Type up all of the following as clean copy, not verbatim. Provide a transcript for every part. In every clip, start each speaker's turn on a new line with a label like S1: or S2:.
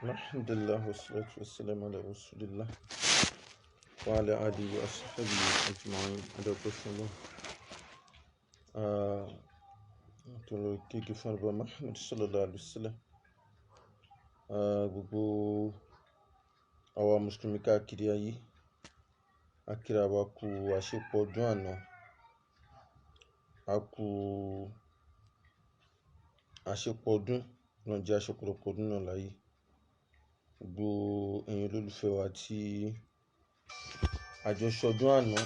S1: الحمد لله والصلاة والسلام على رسول الله وعلى آله وأصحابه أجمعين. هذا قسم الله tolo kéèké fún ọba Muhammad sallallahu alaihi wasallam. Gbogbo àwa mùsùlùmí káàkiri ayé a kíra wa kú àṣepọ̀ ọdún àná, a kú àṣepọ̀ ọdún náà, jẹ́ àṣepọ̀lọpọ̀ ọdún náà láyé. Gbogbo ẹ̀yin olólùfẹ́ wa tí àjọṣọdún àná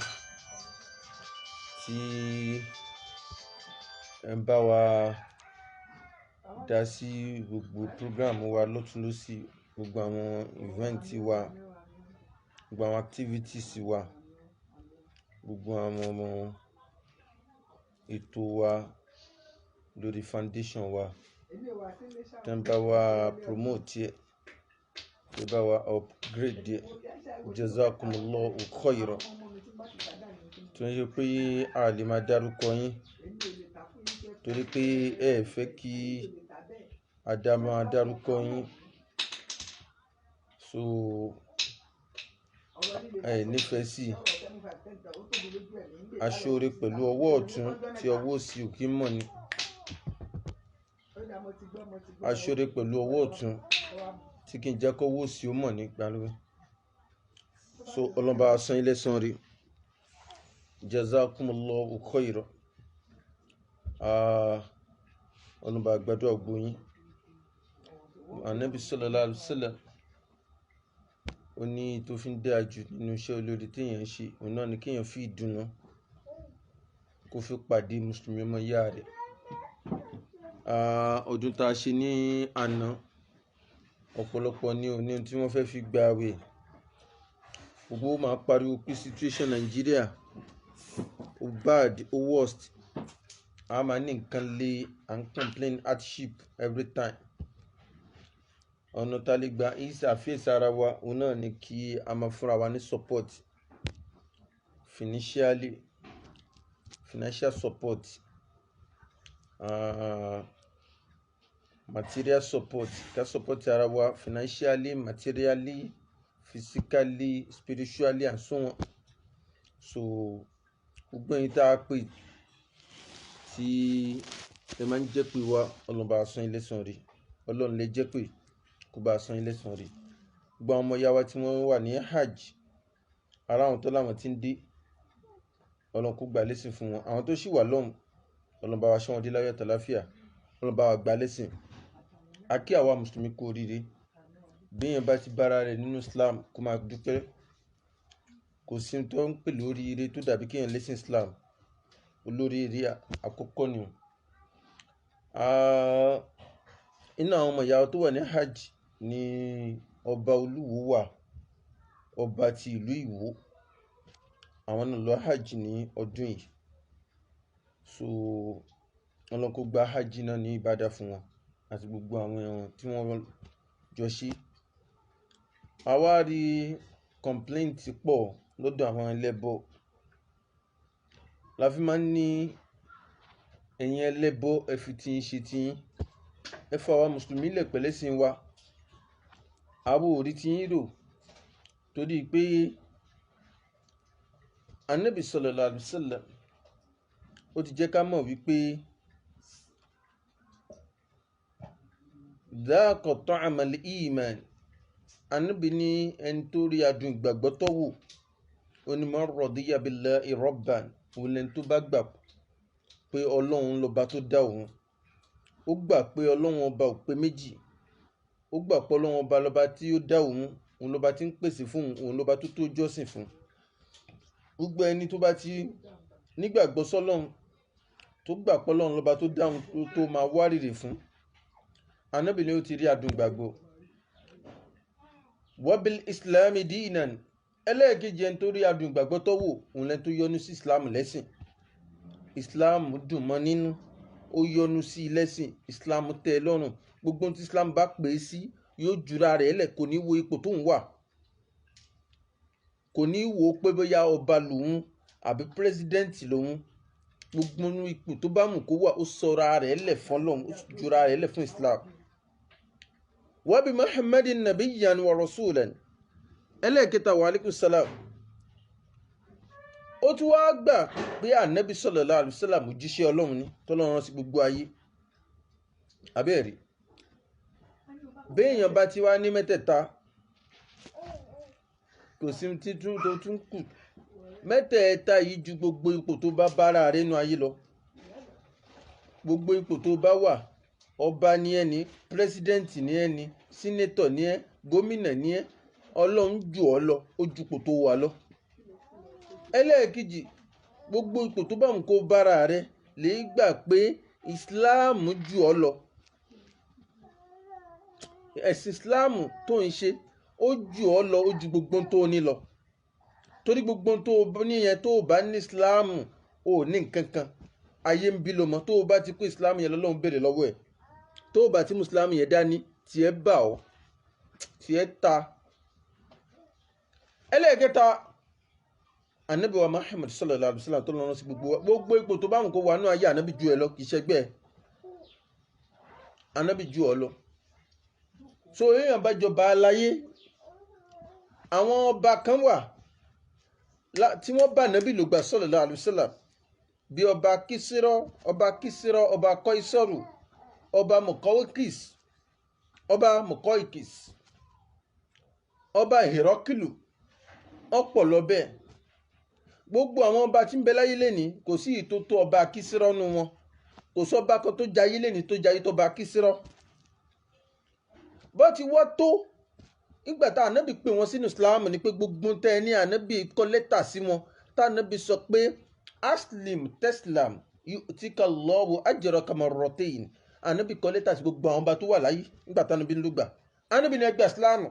S1: tí ẹ ń bá wa dá sí gbogbo program wa lọ́tùn lósì, gbogbo àwọn event wa, gbogbo àwọn activities wa, gbogbo àwọn ètò wa lórí foundation wa, tẹ́ ń bá wa promote ẹ̀, tẹ́ bá wa upgrade ẹ̀, jazakumullahu khairan. Tó ń ṣe pé a lè máa dárúkọ yín torí pé ẹ fẹ́ kí a máa dárúkọ yín, so ẹ nífẹ̀ẹ́ sí aṣọ́re pẹ̀lú ọwọ́ ọ̀tún tí ọwọ́ òsì ò kí ń mọ̀ ni. Aṣọ́re pẹ̀lú ọwọ́ ọ̀tún tí kì í jẹ́ kó ọwọ́ òsì ó mọ̀ ní gbàlúwẹ̀. So ọlọ́ba san ilé san rí, jazakumullahu khairan. Ọlọ́ba gbàdúrà gbogbo yín. Ànábì sallallahu alaihi wasallam ó ní tó fi ń dáa jù nínú iṣẹ́ olórí tí èèyàn ń ṣe, òun náà ni kéèyàn fi ìdùnnú kó fi pàdé mùsùlùmí ọmọ ìyá rẹ̀. Ọdún tá a ṣe ní àná, ọ̀pọ̀lọpọ̀ ní òní tí wọ́n fẹ́ fi gba àwẹ̀. Gbogbo máa pariwo pé situation Nigeria ó bad, ó worst. A máa ní nǹkan lé, à ń complain hardship every time. Ọ̀nà tá lè gba àfíìsì ara wa, òun náà ni kí a máa fúnra wa ní support financial support, material support. Ká support ara wa financially, materially, physically, spiritually and so on. So gbogbo ẹ̀yin tá a pè tí ẹ máa ń jẹ́ pé wa, Ọlọ́run bá san ilé san rí. Ọlọ́run lè jẹ́ pé kó bá san ilé san rí. Gbogbo àwọn ọmọ ìyá wa tí wọ́n wà ní hajj, ara àwọn tó láwọn tí ń dé, Ọlọ́run kó gba lẹ́sìn fún wọn. Àwọn tó ṣì wà lọ́hùn, Ọlọ́run bá wa ṣọ́ wọn dé láyọ̀ àtàlàáfíà, Ọlọ́run bá wa gba lẹ́sìn. A kí àwa mùsùlùmí kú oríire. Bí èèyàn bá ti bára rẹ̀ nínú Islam, kó máa dúpẹ́. Kò sí ohun tó ń pè lóríire tó dàbí kéèyàn lẹ́sìn Islam. Olóríire àkọ́kọ́ ni. Inú àwọn ọmọ ìyá tó wà ní hajj ni ọba Olúwo wà, ọba ti ìlú Ìwó. Àwọn náà lọ hajj ní ọdún yìí. So Ọlọ́run kó gba hajj náà ní ìbádà fún wọn àti gbogbo àwọn èèyàn tí wọ́n jọ ṣe. A wá rí complaint pọ̀ lọ́dọ̀ àwọn ẹlẹ́bọ. La fi máa ń ní ẹ̀yin ẹlẹ́bọ, ẹ fi tí ń ṣe tí yín. Ẹ fà wá mùsùlùmí lẹ̀ pẹ̀lẹ́sìn wa. Àwa ò rí tí yín rò torí pé Ànábì sallallahu alaihi wasallam ó ti jẹ́ ká mọ̀ wípé dhaqa ta'amal iman. Ànábì ní ẹni tó rí adùn ìgbàgbọ́ tó wò, ó ní man radiya billahi rabban. Òun lẹni tó bá gbà pé Ọlọ́run lọ́ba tó dá òun. Ó gbà pé Ọlọ́run ọba ò pé méjì. Ó gbà pé Ọlọ́run ọba lọ́ba tí ó dá òun, òun lọ́ba tí ń pèsè fún òun, òun lọ́ba tó tó jọ́sìn fún. Gbogbo ẹni tó bá ti nígbàgbọ́ sọ́lọ́run, tó gbà pé Ọlọ́run lọ́ba tó dá òun, tó máa wárìrì fún, Ànábì ni ó ti rí adùn ìgbàgbọ́. Wa bil islami dinan. Ẹlẹ́ẹ̀kejì ẹni tó rí adùn ìgbàgbọ́ tó wò, òun lẹni tó yọ́nú sí Islam lẹ́sìn. Islam dùn mọ́ nínú, ó yọ́nú sí lẹ́sìn. Islam tẹ́ ẹ lọ́rùn. Gbogbo ohun tí Islam bá pè é sí, yóò jura rẹ̀ lẹ̀, kò ní wo ipò tó ń wà. Kò ní wo pé bóyá ọba lòun àbí pírẹsidẹ́ǹtì lòun. Gbogbo ipò tó bá mú kó wà, ó sọra rẹ̀ lẹ̀ fún Ọlọ́run, ó jura rẹ̀ lẹ̀ fún Islam. wa bi Muhammadin nabiyyan wa rasulan. Ẹlẹ́ẹ̀kẹta wa alaikum salam. Ó tún wá gbà pé ànábì sallallahu alaihi wasallam jíṣẹ́ Ọlọ́run ni tọ́lọ́run rán sí gbogbo ayé. Àbẹ́ẹ̀rí. Béèyàn bá ti wá ní mẹ́tẹ̀ẹ̀ta, kò sí títún tó tún kù. Mẹ́tẹ̀ẹ̀ta yìí ju gbogbo ipò tó bá bára rẹ̀ nínú ayé lọ. Gbogbo ipò tó bá wà, ọba ni ẹ́ ni, pírẹsidẹ́ǹtì ni ẹ́ ni, sínétọ̀ ni ẹ́, gómìnà ni ẹ́, Ọlọ́run jù ọ́ lọ, ó ju ipò tó wà lọ. Ẹlẹ́ẹ̀kejì, gbogbo ipò tó bá mú kó bára rẹ̀ lè gbà pé ìsìláàmù jù ọ́ lọ. Ẹ̀sìn ìsìláàmù tó ń ṣe ó jù ọ́ lọ, ó ju gbogbo tó ní lọ. Torí gbogbo tó ní yẹn tó bá ní ìsìláàmù ò ní nǹkan kan. Ayé ń bí lo mọ́ tó bá ti kó ìsìláàmù yẹn lọ́lọ́run béèrè lọ́wọ́ ẹ̀. Tó bá ti mú ìsìláàmù yẹn dání, tiẹ̀ bà ọ́, tiẹ̀ ta. Ẹlẹ́ẹ̀kẹta, ànábì wa Muhammad sallallahu alaihi wasallam tó lọ́nà sí gbogbo ipò tó bá mú kó wà nínú ayé ànábì ju ẹ lọ, kì í ṣẹgbẹ́ ẹ̀. Ànábì ju ọ lọ. So èèyàn bá jọba aláyé, àwọn ọba kan wà tí wọ́n bá ànábì lò gbà sallallahu alaihi wasallam, bí ọba Kísírọ̀, ọba Kọ́ísọ̀rù, ọba Mùkọ́íkìs, ọba Hìrọ́kìlù, ọ̀pọ̀lọ bẹ́ẹ̀. Gbogbo àwọn ọba tí ń bẹ láyé lénìí kò sí ìtótó ọba Kísírọ̀ nù wọn. Kò sọ́ba kan tó jayé lénìí tó jayé tó ọba Kísírọ̀. Bó ti wọ́ tó nígbà tá ànábì pè wọ́n sínú ìsìláàmù ni pé gbogbo tẹ́ ẹ ní ànábì kọ lẹ́tà sí wọn tá ànábì sọ pé aslim teslam yu'tika Allahu ajraka marratayn. Ànábì kọ lẹ́tà sí gbogbo àwọn ọba tó wà láyé nígbà tá ànábì ń lùgbà. Ànábì ní ẹgbẹ́ ìsìláàmù.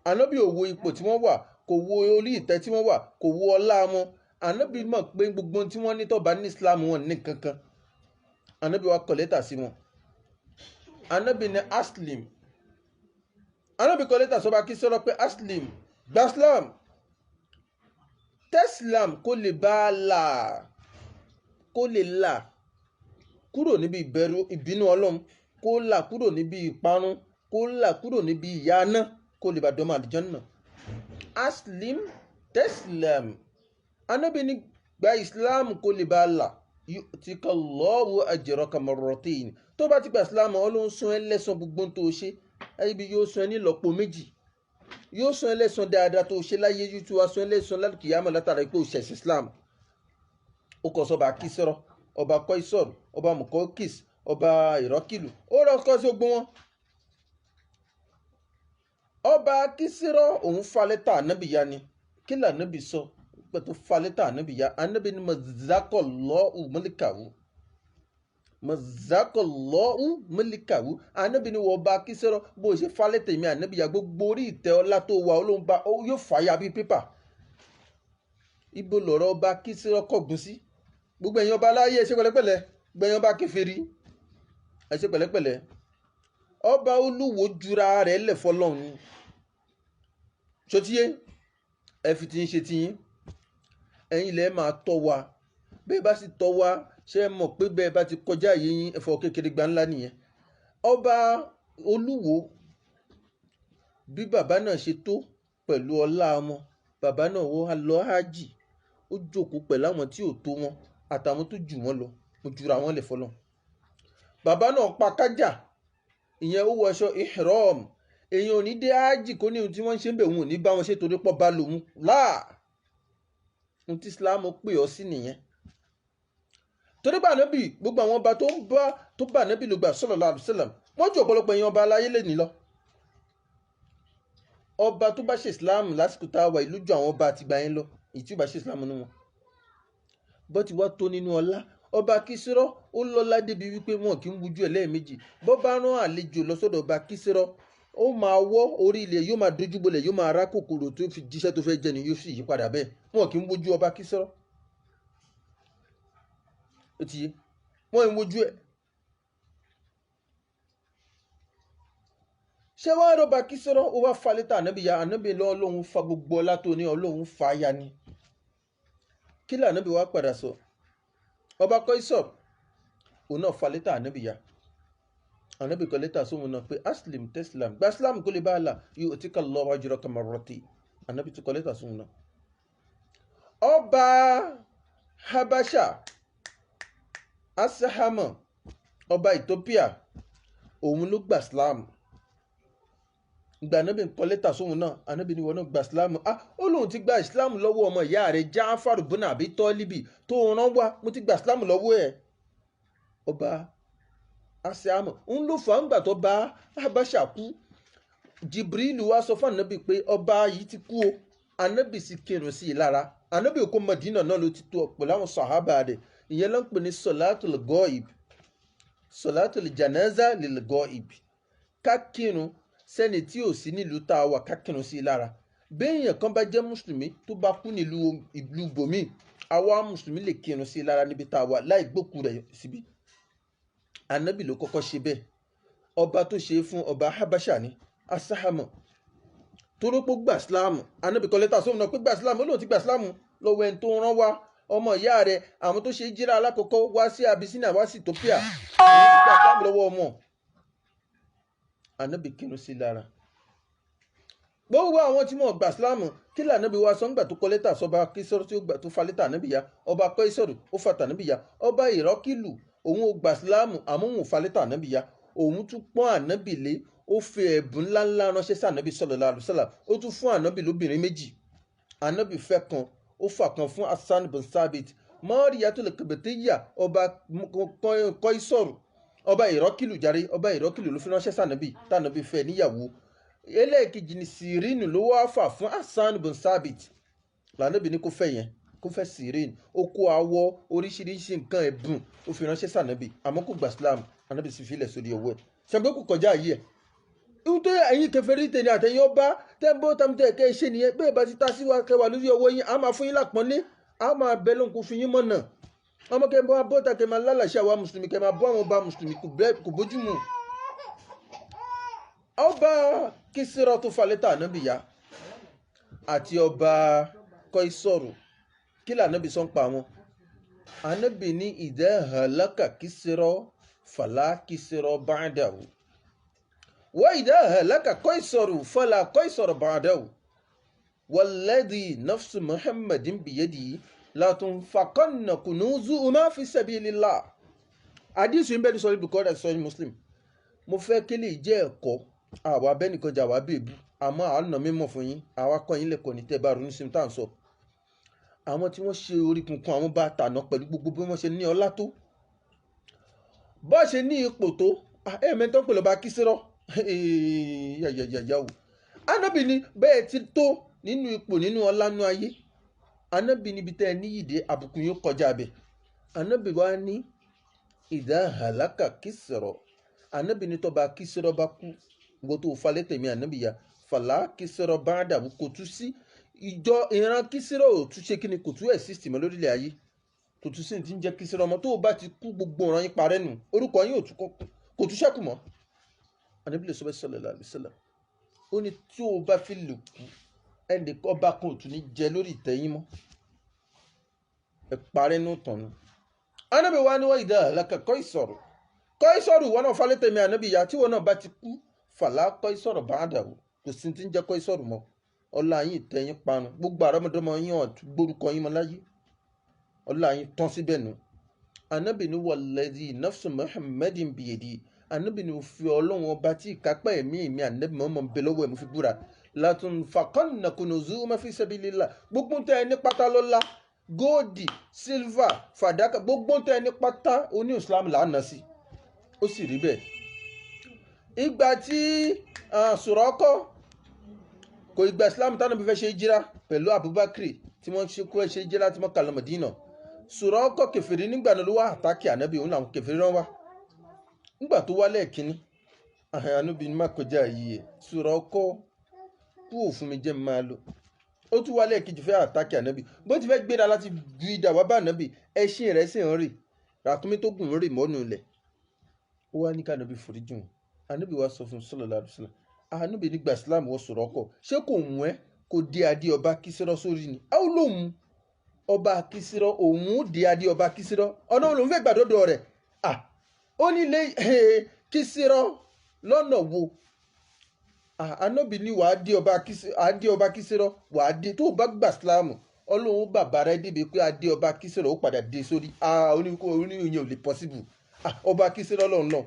S1: Ànábì ò wo ipò tí wọ́n wà, kò wo orí ìtẹ́ tí wọ́n wà, kò wo ọlá wọn. Ànábì mọ̀ pé gbogbo tí wọ́n ní tó bá ní ìsìláàmù wọn ní kankan. Ànábì wa kọ lẹ́tà sí wọn. Ànábì ní aslim. Ànábì kọ lẹ́tà sọ́ba Kísírọ̀ pé aslim, gba Islam, teslam kó lè bá a là, kó lè là kúrò níbi ìbínú Ọlọ́run, kó là kúrò níbi ìparun, kó là kúrò níbi ìyà náà, kó lè bá dọ́mọ àlùjánnà. Aslim teslam. Ànábì ní gba Islam kó lè bá a là, yu'tika Allahu ajraka marratayn. Tó bá ti gba Islam, Ọlọ́run san ẹ́ lẹ́san gbogbo tó ṣe. Ibi yóò san ní ìlọ́po méjì. Yóò san ẹlẹ́san dáadáa tó ṣe láyé, yóò tún wá san ẹlẹ́san lálùkìyámọ̀ látara pé ó ṣẹ̀sìn Islam. Ó kọ sọ́ba Kísírọ̀, ọba Kọ́ísọ̀rù, ọba Mùkọ́íkìs, ọba Hìrọ́kìlù. Ó rọ́kọ́ sí gbogbo wọn. Ọba Kísírọ̀ òun fa lẹ́tà ànábì ya ni. Kí ni ànábì sọ pé tó fa lẹ́tà ànábì ya? Ànábì ní mazzakallahu mulkahu. Mazzakallahu mulkahu. Ànábì ní wọ́n ọba Kísírọ̀ bó ṣe fa lẹ́tà èmi ànábì ya, gbogbo orí ìtẹ́ ọlá tó wà Ọlọ́run bá yóò fàya bí pépà. Ibo lọ̀rọ̀ ọba Kísírọ̀ kọ̀gùn sí? Gbogbo ẹ̀yin ọba aláyé ẹ ṣe pẹ̀lẹ́pẹ̀lẹ́, gbogbo ẹ̀yin ọba kèfèrí ẹ ṣe pẹ̀lẹ́pẹ̀lẹ́. Ọba Olúwo jura rẹ̀ lẹ̀ fọ́lọ́run ni. Ṣòtíyé ẹ fi ti ń ṣe tiyín, ẹ̀yin lẹ máa tọ́ wa. Bẹ́ẹ̀ bá sì tọ́ wa, ṣé ẹ mọ̀ pé bẹ́ẹ̀ bá ti kọjá yín ẹ̀fọ́ kékeré gba ńlá nìyẹn. Ọba Olúwo bí bàbá náà ṣe tó pẹ̀lú ọlá ọmọ, bàbá náà wọ́n lọ hájì, ó jókòó pẹ̀lú àwọn tí ò tó wọn àtàwọn tó jù wọ́n lọ, mo jura wọn lẹ̀ fọ́lọ́run. Bàbá náà pa kájà, ìyẹn ó wọṣọ ihram. Èèyàn ò ní dé hájì kó ní ohun tí wọ́n ń ṣe ń bẹ̀ wọn ò ní bá wọn ṣe torí pọ̀ bá lòun láà. Ohun tí Islam pè ọ́ sí nìyẹn. Torí bá ànábì gbogbo àwọn ọba tó bá ànábì ló gbà sallallahu alaihi wasallam, wọ́n jù ọ̀pọ̀lọpọ̀ èèyàn ọba aláyé lè ní lọ. Ọba tó bá ṣe Islam lásìkò tá a wà ìlú ju àwọn ọba àtìgbà yẹn lọ, èyí tí ó bá ṣe Islam nínú wọn. Bó ti wá tó nínú ọlá, ọba Kísírọ̀ ó lọ́lá débi wípé wọn kì í wojú ẹ̀ lẹ́ẹ̀mejì. Bó bá rán àlejò lọ sọ́dọ̀ ọba Kísírọ̀, ó máa wọ́ orí ilẹ̀, yóò máa dojú bolẹ̀, yóò máa rá kòkòrò tó fi jíṣẹ́ tó fẹ́ jẹ ni yóò sì yí padà bẹ́ẹ̀. Wọn kì í wojú ọba Kísírọ̀. Ó ti yé, wọ́n ń wojú ẹ̀. Ṣé wàá rọ́ba Kísírọ̀ ó wá fa lẹ́tà ànábì ya? Ànábì lọ́lọ́run fa gbogbo ọlá tó ní, Ọlọ́run fa ya ni. Kí ni ànábì wá padà sọ? Ọba Kọ́ísọ̀rù òun náà fa lẹ́tà ànábì ya. ànábì kọ lẹ́tà sóhun náà pé aslim teslam gba islam kó lè bá àlà yu'tika Allahu ajraka marratayn. ànábì tó kọ lẹ́tà sóhun náà. ọba habasha asahama ọba Ethiopia òun ló gba islam. ìgbà ànábì kọ lẹ́tà sóhun náà ànábì ni wọn náà gba islam. ó lóun ti gba islam lọ́wọ́ ọmọ ìyá rẹ̀ Ja'far ibn Abi Talibi tó rán wá, mo ti gba islam lọ́wọ́ ẹ̀. ọba asahama ń ló fà ń gbà tó bá habasha kú. Jibrilu wá sọ fún ànábì pé ọba yìí ti kú o. ànábì sì kírun sí i lára. ànábì òkú Madina náà ló ti tó pẹ̀lú àwọn sàhábà rẹ̀. ìyẹn ló ń pè ní sọ̀látùl gọ́ìb, sọ̀látùl janaza lil gọ́ìb. ká kírun sẹ́ni tí ò sí nílùú tá a wà, ká kírun sí i lára. béèyàn kan bá jẹ́ mùsùlùmí tó bá kú nílùú ìlú bòmí, àwa mùsùlùmí lè kírun sí i lára níbi tá a wà láì gbókù rẹ̀ síbi. ànábì ló kọ́kọ́ ṣe bẹ́ẹ̀. ọba tó ṣe é fún ọba habasha ní asahama torópó gbà sílámù. ànábì kọ lẹ́tà sóhun náà pé gbà sílámù. ó lóun ti gbà sílámù lọ́wọ́ ẹni tó rán wá, ọmọ ìyá rẹ̀, àwọn tó ṣe jíra alákọ̀ọ́kọ́ wá sí Abyssinia wá sí Ethiopia. àwọn ti gbà sílámù lọ́wọ́ ọmọ. ànábì kírun sí lára. gbogbo àwọn tí wọ́n gbà sílámù kí lànábì wá sọ ńgbà tó kọ lẹ́tà sọba Kísọ́rù tí ó gbà tó fa lẹ́tà ànábì ya. ọba Kísọ́rù ó fa tànábì ya. ọba Ìrọ́kìlù òun ò gbà sílámù àmọ́ òun ò fa lẹ́tà ànábì ya. òun tún pọ́n ànábì lé, ó fi ẹ̀bùn ńláńlá ránṣẹ́ sí ànábì sallallahu alaihi wasallam. ó tún fún ànábì lóbìnrin méjì. ànábì fẹ́ kan, ó fà kan fún Hassan bin Sabit. Mariyatul Qibtiyya ọba Kísọ́rù, ọba Ìrọ́kìlù jàre, ọba Ìrọ́kìlù ló fi ránṣẹ́ sí ànábì tànábì fẹ́ níyàwó. ẹlẹ́ẹ̀kejì ni Sírínù ló wá fà fún Hassan bin Sabit. lànábì ní kó fẹ́ yẹn, kó fẹ́ Sírínù. ó kó awọ oríṣiríṣi nǹkan ẹ̀bùn ó fi ránṣẹ́ sí ànábì àmọ́ kò gbà sílámù. ànábì sì filẹ̀ sórí ọwọ́ ẹ̀. ṣàgbé kò kọjá ayé ẹ̀. ìwúntò ẹ̀yin kèfèrí tèmi àtẹ̀yìn ọba tẹ́ǹbó tàmítẹ̀ kẹ́ ẹ ṣe nìyẹn. bẹ́ẹ̀ bá ti ta sí wa kẹwàá lórí ọwọ́ yín, a máa fún yín lápọ́nlé, a máa bẹ lóhùn kó fi yín mọ̀nà. ọmọ kẹ́ bọ́ bọ́ta kẹ́ máa lálàṣẹ àwa mùsùlùmí, kẹ́ máa bọ́ àwọn ọba mùsùlùmí kò bójúmu. ọba Kísírọ̀ tó fa lẹ́tà ànábì ya àti ọba Kísọ́rù kí lànábì sọ ń pa wọn. ànábì ní idha halaka Kísírọ̀ fala Kísírọ̀ ba'dahu wa idha halaka Kísọ́rù fala Kísọ́rù ba'dahu walladhi nafsu Muhammadin biyadihi la tunfaqanna kunuzuhuma fi sabilillah. àdìsù ń bẹ́ẹ̀ ní sọ́rí Bukhari sọ́rí Muslim. mo fẹ́ kí lè jẹ́ ẹ̀kọ́ àwa abẹ́nìkan jà wá bèbú, àmọ́ àánà mímọ̀ fún yín, àwa kọ́ yín lẹ́kọ̀ọ́ ní tẹ́bà ronú sí tá à ń sọ. àwọn tí wọ́n ṣe orí kunkun àwọn bá tànà pẹ̀lú gbogbo bí wọ́n ṣe ní ọlá tó, bọ́ ṣe ní ipò tó, ẹ̀ẹ̀mẹ́tọ́ pẹ̀lú ọba Kísírọ̀ yàyàyàyàwó. ànábì ní bẹ́ẹ̀ ti tó nínú ipò nínú ọlá nú ayé, ànábì níbi tẹ́ ẹ níyìdé àbùkù yóò kọjá bẹ̀. ànábì wá ní idha halaka Kísírọ̀. ànábì ní tọ́ba Kísírọ̀ bá kú, gbogbo tó falẹ̀ tẹ̀mí ànábì ya fala Kísírọ̀ ba'dahu. kò tún sí ìjọ ìran Kísírọ̀ ò tún ṣe kíni, kò tún exist mọ́ lórílẹ̀ ayé. kò tún sí ti ń jẹ́ Kísírọ̀ ọmọ tó o bá ti kú, gbogbo ọ̀ràn yín parẹ́ nù, orúkọ yín kò tún ṣẹ́kù mọ́. ànábì lè sọ bẹ́ẹ̀ sallallahu alaihi wasallam. ó ní tí o bá fi lè kú, ẹnì ọba kan ò tún ní jẹ lórí ìtẹ́yìn mọ́, ẹ parẹ́ nù tọ̀nù. ànábì wa ni wọ́n idha halaka Kísọ́rù. Kísọ́rù wọn náà falẹ̀ tẹ̀mí ànábì ya tí wọn náà bá ti kú fala Kísọ́rù ba'dahu. kò sí ti ń jẹ́ Kísọ́rù mọ́, ọlá yín ìtẹ́yìn panu, gbogbo àrọ́mọdọ́mọ yín ọ̀tún gbórúkọ yín mọ́ láyé, ọlá yín tán síbẹ̀ nù. ànábì ní walladhi nafsu Muhammadin biyadihi. ànábì ní fi Ọlọ́run ọba tí ìkápá ẹ̀mí mi ànábì mọ́ bẹ lọ́wọ́ ẹ̀ mo fi búra la tunfaqanna kunuzuhuma fi sabilillah. gbogbo tẹ ẹni pátá lọ́lá, góòdì, sílvà, fàdákà, gbogbo tẹ ẹni pátá oní Islam làánà sí. ó sì rí bẹ́ẹ̀. ìgbà tí Sùrọ́kọ́ kò ìgbà Islam tánà bí fẹ́ ṣe jíra pẹ̀lú Abubakar tí wọ́n ṣe kó ṣe jíra tí wọ́n kà lọ Mádínà. Sùrọ́kọ́ kèfèrí nígbà náà ló wá àtàkì ànábì, òun làwọn kèfèrí rán wá. nígbà tó wá lẹ́ẹ̀kínní ànábì ní má kọjá yìí ẹ̀, Sùrọ́kọ́ kú òfin mi jẹ́ máa lọ. ó tún wá lẹ́ẹ̀kejì fẹ́ àtàkì ànábì, bó ti fẹ́ gbéra láti gbìdà wá bá ànábì, ẹṣin rẹ̀ sì ń rì, ràkúnmí tó gùn ń rì mọ́nú ilẹ̀. ó wá ní ká ànábì foríjì wọn. ànábì wá sọ fún sallallahu alaihi wasallam. ànábì nígbà Islam wọ Sùrọ́kọ́, ṣé kò mú ẹ kò dé adé ọba Kísírọ̀ sórí ni? a ó lóun ọba Kísírọ̀, òun ó dé adé ọba Kísírọ̀, ọ̀nà òun fẹ́ gbàdọ́dọ̀ rẹ̀. ó ní Kísírọ́ lọ́nà wo? Ànábì ní wàá di ọba Kísírọ́, wàá di tó bá gbà sílámù ọlọ́run bàbá rẹ débi pé adé ọba Kísírọ́ ó padà dé sórí. Oníyẹn ò lè possible. Ọba Kísírọ́ lọ́nà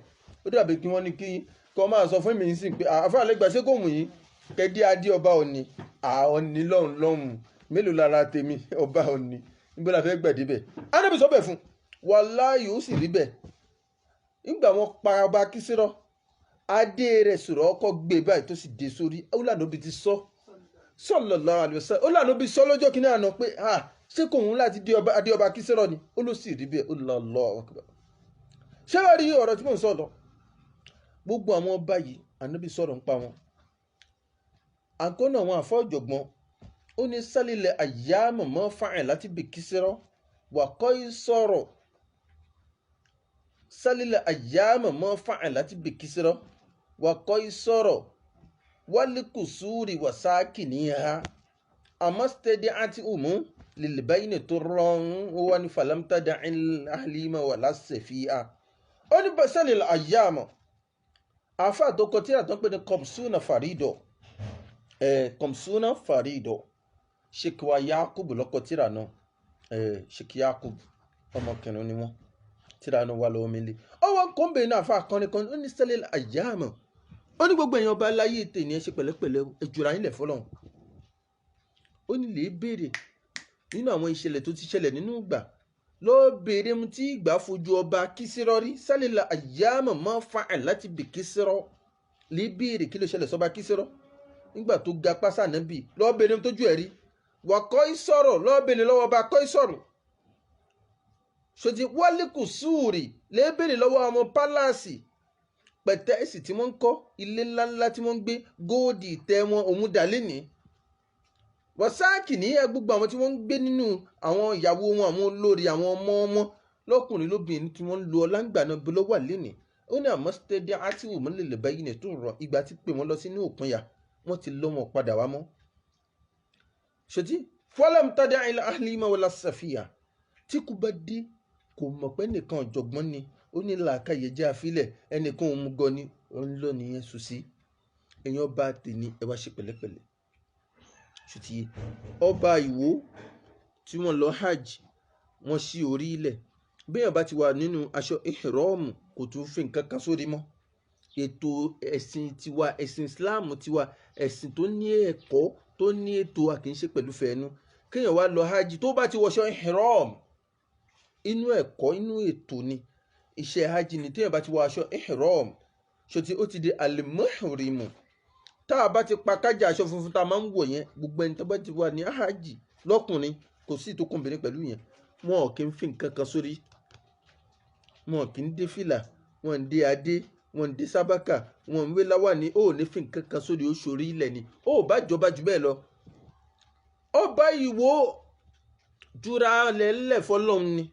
S1: ó dàbí kí wọ́n ní kí kọ́ máa sọ fún mi nísìn pé àfàlẹ́gbà ṣé kò wù yín kẹ́dí adé ọba Ọ̀ọ̀ni. Ọ̀ọ̀ni lọ́hùn mélòó lára tèmi ọba Ọ̀ọ̀ni níbo la fẹ́ gbẹ̀dí bẹ̀. Ànábì sọ bẹ̀ fún wàláhì ó sì rí bẹ̀. Nígbà wọn pa ọba Kísírọ́ adé rẹ̀ sọ̀rọ̀ ọkọ̀ gbé báyìí tó sì dé sórí. Ànábì ti sọ sallallahu alaihi wasallam. Ànábì sọ lọ́jọ́ kìíní àná pé ṣé kò wùn láti adé ọba Kísírọ́ ni? Ó ló sì rí bẹ́ẹ̀. Allahu akbar. Ṣé wàá rí ọ̀rọ̀ tí mò ń sọ lọ? Gbogbo àwọn ọba yìí Ànábì sọ̀rọ̀ ń pa wọn. Àkọ́nà àwọn àfọ́ ọ̀jọ̀gbọ́n ó ní sálílẹ̀ àyàmọ̀ mọ́ fáìn láti bí Kísírọ́ wà kọ́ ìsọ̀rọ̀. Sálílẹ̀ àyàmọ̀ mọ́ fáìn láti bí Kísírọ́ wà kọ́ ìsọ̀rọ̀ wálíkùsúrì wà sáàkì ní ha àmọ́ stẹ́dí àti òmù lìlìbáyìí tó rọrùn ó wà ní falamtada àhìlímọ̀ wà lásẹ̀ fi ha. Ó ní sálílẹ̀ àyàmọ̀ àfáà tó kọ tíra tó ń pè ní Kọmsúnà Fàrídọ̀. Kọmsúnà Fàrídọ̀ Sheikh wa Yakub lọ́kọ tíra náà. Sheikh Yakub ọmọkùnrin ni wọ́n. Tíra náà wà lọ́wọ́ mi lé. Ọwọ́ kan bẹ̀rẹ̀ náà àfáà kan ní kan ó ní sálílẹ̀ àyàmọ̀. Ó ní gbogbo èèyàn ọba láyé tèmi ẹ ṣe pẹ̀lẹ́pẹ̀lẹ́ ẹjùra yín lẹ̀ fọ́lọ́run. Ó ní lè béèrè nínú àwọn ìṣẹ̀lẹ̀ tó ti ṣẹlẹ̀ nínú ìgbà lọ béèrè mu tí ìgbà fojú ọba Kísírọ́ rí. Sálílẹ̀ àyàmọ̀ máa fa ẹ̀ láti bì Kísírọ́. Lè béèrè kí ló ṣẹlẹ̀ sọ́ba Kísírọ́ nígbà tó ga pásá Ànábì lọ béèrè mu tójú ẹ̀ rí. Wà kọ́ ìsọ̀rọ̀ lọ béèrè lọ́wọ́ ọba kọ́ ìsọ̀rọ̀. Ṣòtì wálíkùsúrì lè béèrè lọ́wọ́ àwọn pálásì pẹ̀tẹ́ẹ̀sì tí wọ́n ń kọ́ ilé ńláńlá tí wọ́n ń gbé góòdì tẹ́ wọn òun dà lẹ́nìí. Wàsáàkì ní gbogbo àwọn tí wọ́n ń gbé nínú àwọn ìyàwó wọn àwọn olórí àwọn ọmọ wọn lọ́kùnrin lóbìnrin tí wọ́n ń lo ọláǹgbà náà bí ló wà lẹ́nìí. Ó ní àmọ́ stẹ́dí àti òmùlẹ̀lẹ̀ báyìí ní tó rọ ìgbà tí pé wọ́n lọ sínú òpin yà wọ́n ti lọ́ wọn padà wá mọ́. Ṣètì fọlẹ́m tádé àìlá àhlímà wọlá sàfíà tí kò bá dé kò mọ̀ pé nìkan ọ̀jọ̀gbọ́n ni ó ní làákàyè jẹ́ àfilẹ̀ ẹnìkan òun gan ni òun lọ nìyẹn sùn sí. Èèyàn bá tèmi ẹ wá ṣe pẹ̀lẹ́pẹ̀lẹ́. Ṣùtì ọba Ìwó tí wọ́n lọ hajj wọ́n ṣí orí ilẹ̀ bí èèyàn bá ti wà nínú aṣọ ìhrọ́ọ̀mù kò tún fi nǹkan kan sórí mọ́. Ètò ẹ̀sìn tiwa ẹ̀sìn Islam tiwa ẹ̀sìn tó ní ẹ̀kọ́ tó ní ètò àkínṣe pẹ̀lú fẹ́ẹ́nu. Kéèyàn wá lọ hajj tó bá ti wọṣọ ìhrọ́ọ̀mù inú ẹ̀kọ́ inú ètò ni iṣẹ́ hajj ni téèyàn bá ti wọ aṣọ ihram ṣòtí ó ti di al-muhrimu. Tá a bá ti pa kájà aṣọ funfun tá a máa ń wọ̀ yẹn gbogbo ẹni tó bá ti wà ní hajj lọ́kùnrin kò sí ìtókùnbìnrin pẹ̀lú yẹn wọn ò kí ń fi nǹkan kan sórí. Wọn ò kí ń dé fìlà wọn ń dé adé wọn ń dé sábàkà wọn ń wé láwàní ó ní fi nǹkan kan sórí ó ṣorí ilẹ̀ ni ó bá jọba jù bẹ́ẹ̀ lọ. Ọba Ìwó jura lẹ́lẹ̀ fọlọ́run ni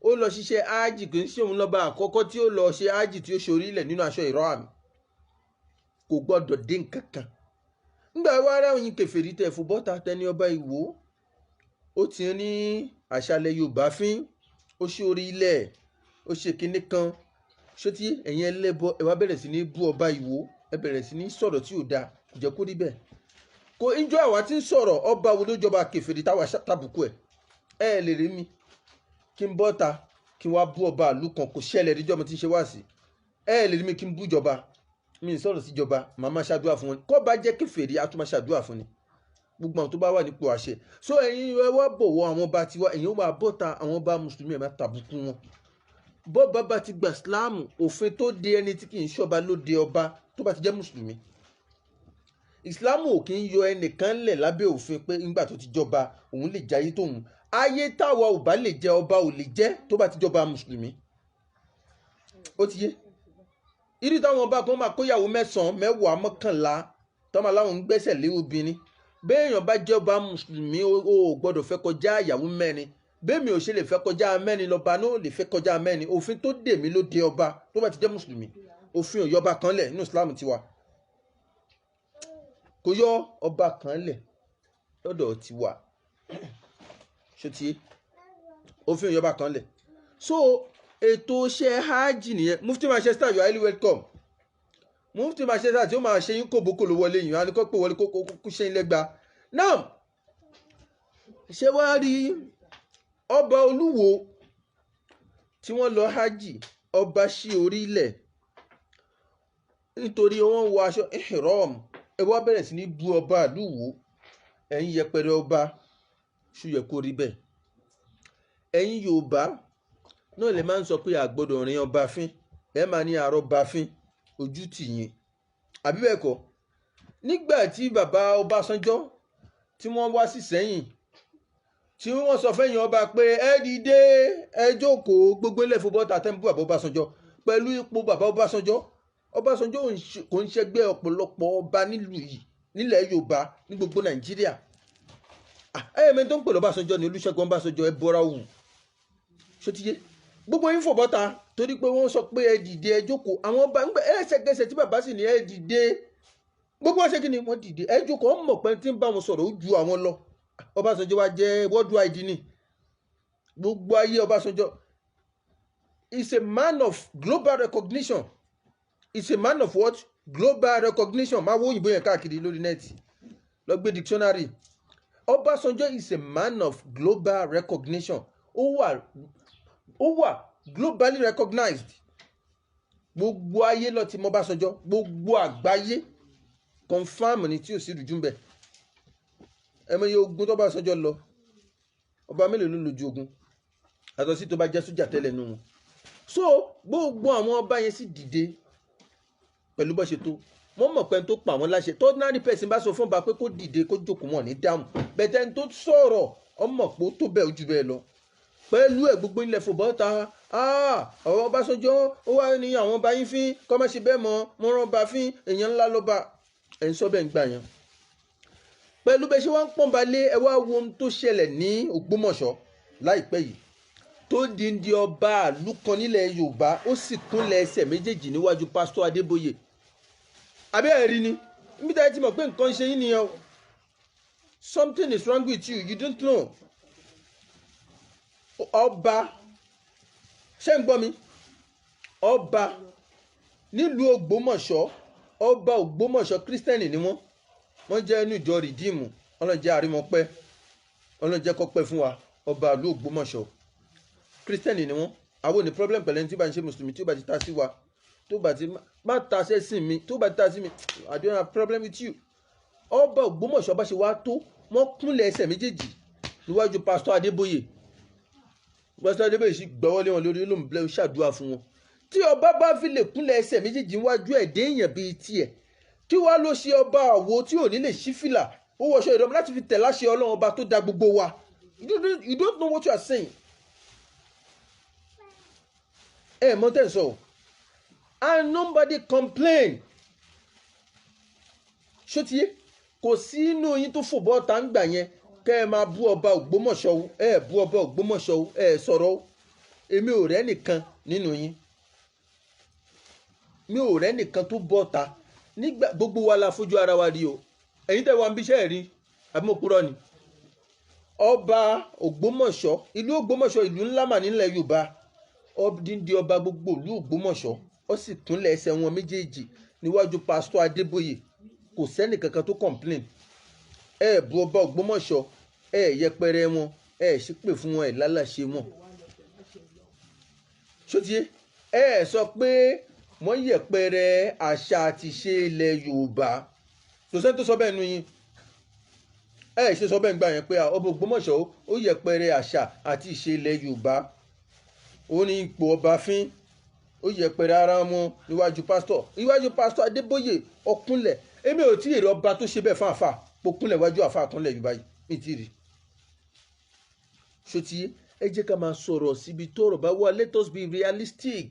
S1: ó lọ ṣiṣẹ́ ájì kì í ṣe òun lọ́ba àkọ́kọ́ tí ó lọ ṣe ájì tí ó ṣorí ilẹ̀ nínú aṣọ ìhrọ́ọ̀mù kò gbọ́dọ̀ dé nǹkan kan. Nígbà wá rẹ̀ òyìn kèfèrí tẹ̀ fún bọ́ta tẹni ọba Ìwó ó ti ní àṣàlẹ̀ Yorùbá fín ó ṣe orí ilẹ̀ ó ṣe kinní kan ṣótí ẹ̀yin ẹlẹ́bọ ẹ wá bẹ̀rẹ̀ sí ní bú ọba Ìwó ẹ bẹ̀rẹ̀ sí ní sọ̀rọ̀ tí ò dáa kò jẹ́ kó rí bẹ́ẹ̀. Kò ìjọ àwa tí ń sọ̀rọ̀ ọba wo ló jọba kèfèrí táwa tàbùkù ẹ lè rí mi kí n bọ́ta kí n wá bú ọba ìlú kan kò ṣẹlẹ̀ ríjọ́ mo ti ṣe wá sí ẹ lè rí mi kí n bú ìjọba mi sọ̀rọ̀ sí ìjọba màá máa ṣàdúrà fún wọn kó bá jẹ́ kèfèrí a tún máa ṣàdúrà fún ni gbogbo àwọn tó bá wà nípò àṣẹ. So ẹ̀yin ẹ wá bọ̀wọ̀ àwọn ọba tiwa ẹ̀yin wà bọ́ta àwọn ọba mùsùlùmí ẹ̀ máa tàbùkù wọn. Bọ́ọ̀bá bá ti gba ìsìláàmù òfin tó de ẹni tí kì í ṣọba ló de ọba tó bá ti jẹ́ mùsùlùmí. Ìsìláàmù ò kì í yọ ẹnìkan lẹ̀ lábẹ́ òfin pé nígbà tó ti jọba òun lè jayé tóun ayé táwa ò bá lè jẹ ọba ò lè jẹ tó bá ti jọba mùsùlùmí. Ó ti yé irú táwọn ọba kan máa kóyàwó 9 10 11 tọ́mọ aláwọn ń gbẹ́sẹ̀ lé obìnrin béèyàn bá jẹ́ ọba mùsùlùmí ó gbọ́dọ̀ fẹ́ kọjá ìyàwó 4 bẹ́ẹ̀ mi ò ṣe lè fẹ́ kọjá 4 lọ́ba náà lè fẹ́ kọjá 4 òfin tó dè mí ló dé ọba tó bá ti jẹ́ mùsùlùmí òfin ò yọ ọba kan lẹ̀ nínú Islam tiwa kò yọ ọba kan lẹ̀ lọ́dọ̀ tiwa ṣòtí òfin ò yọ ọba kan lẹ̀. So ètò iṣẹ́ hajj nìyẹn Mufti Manchester you are highly welcome mufti máa ṣe sáà tí ó máa ṣe yín kòbókòló wọlé yìí á ní kó pé wọlé kó ṣe yín lẹ́gba náà. ṣé wàá rí ọba Olúwo tí wọ́n lọ hajj, ọba sí orílẹ̀ nítorí wọ́n wọ aṣọ ihram, ẹ wá bẹ̀rẹ̀ sí ní bú ọba àlúwo, ẹ̀yin yẹpẹrẹ ọba, ṣùyẹ kó rí bẹ́ẹ̀. ẹ̀yin Yorùbá náà lè máa ń sọ pé àgbọ́dọ̀ rin ọba fín, ẹ máa ní àárọ̀ ọba fín, ojú tì yín, àbí bẹ́ẹ̀ kọ́. nígbà tí bàbá Ọbásanjọ́ tí wọ́n wá sí Ìṣẹ̀yìn, tí wọ́n sọ fẹ́yìn ọba pé ẹ dìde ẹ jókòó, gbogbo ilẹ̀ fúbọ́tà tẹ́ḿpù bàbá Ọbásanjọ́ pẹ̀lú ipò bàbá Ọbásanjọ́. Ọbásanjọ́ kò ń ṣẹgbẹ́ ọ̀pọ̀lọpọ̀ ọba nílùú yìí, nílẹ̀ Yorùbá, ní gbogbo Nàìjíríà. ẹ̀yẹ̀mẹ́ tó ń pè lọ́básanjọ́ ni Olúṣẹ́gun Ọbásanjọ́, ẹ bọ́ra wù. ṣòtíyé gbogbo yín fò bọ́ta torí pé wọ́n sọ pé ẹ dìde ẹ jókòó. àwọn ọba ńgbẹ ẹsẹ̀kẹsẹ̀ tí bàbá sì ní ẹ dìde, gbogbo wọn ṣe kí ni wọ́n dìde ẹ jókòó. wọ́n mọ̀ pé tí ń bá wọn sọ̀rọ̀ ó ju àwọn lọ. Ọbásanjọ́ wa jẹ́ worldwide ni, gbogbo ayé Ọbásanjọ́ is a man of global recognition. Is a man of what? Global recognition. máa wo òyìnbó yẹn káàkiri lórí nẹ́ẹ̀tì, lọ gbé dictionary. Ọbásanjọ́ is a man of global recognition. ó wà globally recognized. gbogbo ayé ló ti mọ̀ Ọbásanjọ́, gbogbo àgbáyé confam ni tí ò sí rújú ń bẹ̀. ẹ mọ̀ iye ogun tó Ọbásanjọ́ lọ, ọba mélòó ló lójú ogun àtọ̀ sí tó bá jẹ́ sójà tẹ́lẹ̀ nù wọn. so gbogbo àwọn ọba yẹn sì dìde pẹ̀lú bó ṣe tó. wọ́n mọ̀ pé tó pa àwọn láṣẹ, tó ordinary person bá sọ fún ọba pé kó dìde kó jókòó wọn ní dáhùn, bẹ̀tẹ̀ ń tó sọ̀rọ̀ ọmọ pé ó tó bẹ́ẹ̀ ojú bẹ́ẹ̀ lọ. pẹ̀lú ẹ̀ gbogbo ilẹ̀ fòbọ́ta ọ̀rọ̀ Ọbásanjọ́ ó wá ní àwọn ọba yín fín kọ́ má ṣe bẹ́ẹ̀ mọ́, wọ́n rán ọba fín, èèyàn ńlá lọ́ba. ẹ̀ ń sọ bẹ́ẹ̀ ń gbà yẹn. pẹ̀lú bẹ́ẹ̀ ṣe wá ń pọ́n balẹ̀, ẹ wá wo ohun tó ṣẹlẹ̀ ní Ògbómọ̀ṣọ́ láìpẹ́ yìí, tó di ọba àlú kan nílẹ̀ Yorùbá, ó sì kúnlẹ̀ ẹsẹ̀ méjèèjì níwájú pásítọ̀ Adébóyè. àbẹ́ ẹ̀rí ni níbi tá ẹ ti mọ̀ pé nǹkan ṣe yín nìyẹn o. something is wrong with you, you don't know. ọba, ṣé ń gbọ́ mi? ọba nílùú Ògbómọ̀ṣọ́, ọba Ògbómọ̀ṣọ́ kírísítẹ́nì ni wọ́n jẹ́ inú ìjọ rìdíìmù. ọlọ́njẹ́ àrímọ́pẹ́, ọlọ́njẹ́ kọ́pẹ́ fún wa. ọba ìlú Ògbómọ̀ṣọ́ kírísítẹ́nì ni wọ́n. àwọn ò ní problem pẹ̀lú ẹni tí bá ń ṣe mùsùlùmí, tí ó bá ti ta sí wa, tó bá ti má ta sẹ́sìn mi, tó bá ti ta sí mi, I don't have problem with you. ọba Ògbómọ̀ṣọ́ bá ṣe wá tó, wọ́n kúnlẹ̀ ẹsẹ̀ méjèèjì níwájú pásítọ̀ Adébóyè. pásítọ̀ Adébóyè sì gbọ́wọ́lé wọn lórí, ló ń blẹ́ ṣàdúrà fún wọn. tí ọba bá fi lè kúnlẹ̀ ẹsẹ̀ méjèèjì níwájú ẹ̀dẹ́ èèyàn bíi tiẹ̀, kí wàá ló ṣe ọba àwo tí ò ní lè ṣí fìlà, ó wọṣọ ìdánwò láti fi tẹ̀ láṣẹ Ọlọ́run ọba tó dá gbogbo wa. You don't know what you are saying. mọ tẹ́ ń sọ, and nobody complain. ṣótiyé kò sí inú yín tó fòbọ́ ta ń gbà yẹn kẹ́ ẹ máa bú ọba Ògbómọ̀ṣọ́, bú ọba Ògbómọ̀ṣọ́, sọ̀rọ̀. èmi ò rẹ́ nìkan nínú yín, mi ò rẹ́ nìkan tó bọ́ ta. nígbà gbogbo wa la fojú ara wa rí o. ẹ̀yin tẹ́ wà ń bíṣẹ́ rí àbí mo purọ́ ni? ọba Ògbómọ̀ṣọ́, ìlú Ògbómọ̀ṣọ́ ìlú ńlá mà nílẹ̀ Yorùbá, ọdíndín ọba gbogbo ìlú Ògbómọ̀ṣọ́, ó sì kúnlẹ̀ ẹsẹ̀ wọn méjèèjì níwájú pásítọ̀ Adébóyè. kò sẹ́nì kankan tó complain. bú ọba Ògbómọ̀ṣọ́, yẹpẹrẹ wọn, ṣépè fún wọn, lálàṣe wọn. ṣótiyé sọ pé wọ́n yẹpẹrẹ àṣà àti ìṣe ilẹ̀ Yorùbá. kò sẹ́ni tó sọ bẹ́ẹ̀ nu yín. ṣe sọ bẹ́ẹ̀ ń gbà yẹn pé ọba Ògbómọ̀ṣọ́ ó yẹpẹrẹ àṣà àti ìṣe ilẹ̀ Yorùbá. ó ní ipò ọba fín, ó yẹpẹrẹ ara wọn níwájú pásítọ̀ Adébóyè ọkúnlẹ̀. èmi ò tí ì rí ọba tó ṣe bẹ́ẹ̀ fún àfà, pò kúnlẹ̀ wájú àfà kúnlẹ̀ Yorùbá yìí, mi ti rí. ṣòtíyé ẹ jẹ́ ká máa sọ̀rọ̀ síbi tó ọ̀rọ̀ bá wà. let us be realistic.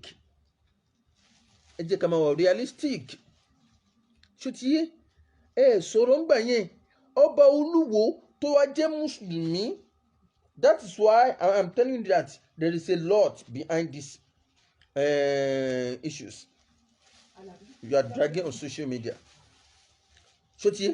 S1: ẹ jẹ́ ká máa wà realistic. ṣòtíyé sọ̀rọ̀ ń gbà yẹn ọba Olúwo tó wá jẹ́ mùsùlùmí. that is why I am telling you that there is a lot behind these issues you are dragging on social media. ṣòtíyé